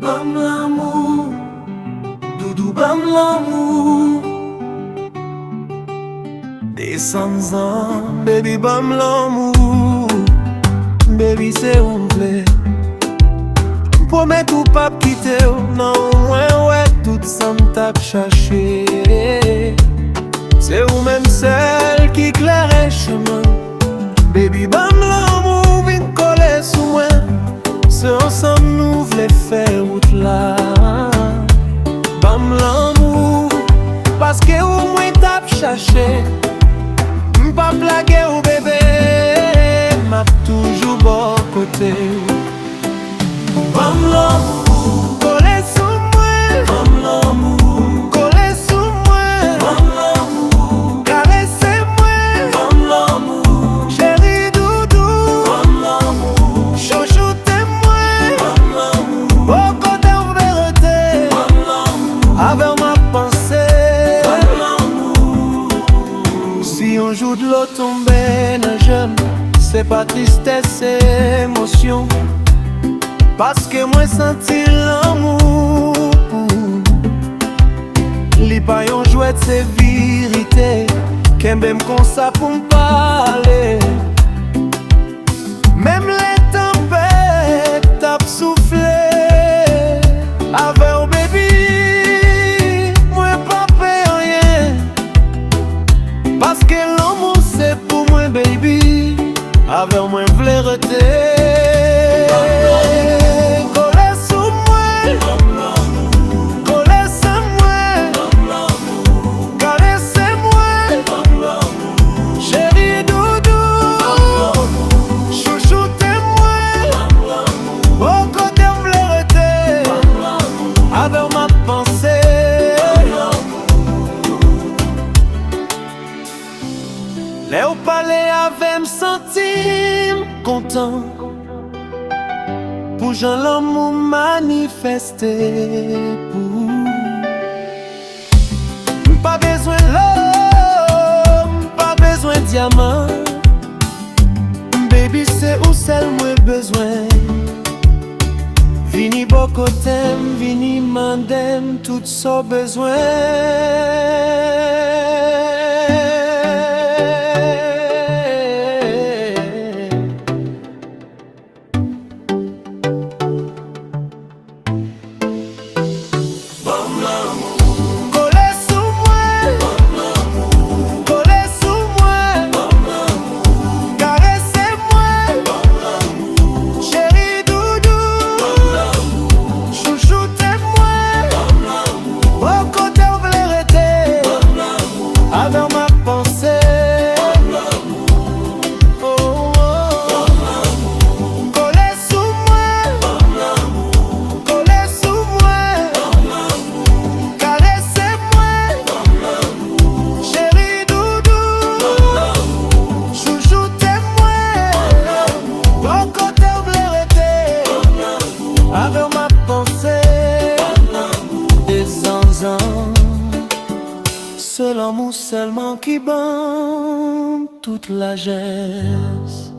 Bam l'amour, doudou bam l'amour. Descends en, baby bam l'amour. Baby c'est où m'plaît. Promets tout pas quitter, non moins ouais tout ça m'tape chercher. C'est ou même celle qui éclaire chemin. Baby bam l'amour, vin coller sous moi. C'est ensemble nous voulons faire route là. Bam l'amour, parce que au moins tape chercher. M'pas blaguer au bébé, m'a toujours bon côté. Bam l'amour, coller sous moi. Bam l'amour, coller sous moi. Bam l'amour, caressez-moi. Bam l'amour, chéri doudou. Bam l'amour, chouchoutez-moi. Bam l'amour, au côté en vérité. Bam l'amour, avec ma pensée. Bam l'amour, si un jour de l'eau tombait dans le jeune, c'est pas tristesse, c'est émotion. Parce que moi senti l'amour. Li pa yon jouet c'est vérité. Qu'aime comme ça pour m'parler. Même les tempêtes tap soufflé. Avec un baby, moi pas paye rien. Parce que l'amour c'est pour moi baby. Avec moi v'lais rester. Les au palais avait senti content pour Jean l'amour manifesté pour. Pas besoin l'homme, pas besoin diamant. Baby c'est où celle moi besoin. Vini bokotem, vini mandem, tout so besoin. Avec ma pensée, des zinzins. Seul amour seulement qui bat toute la geste.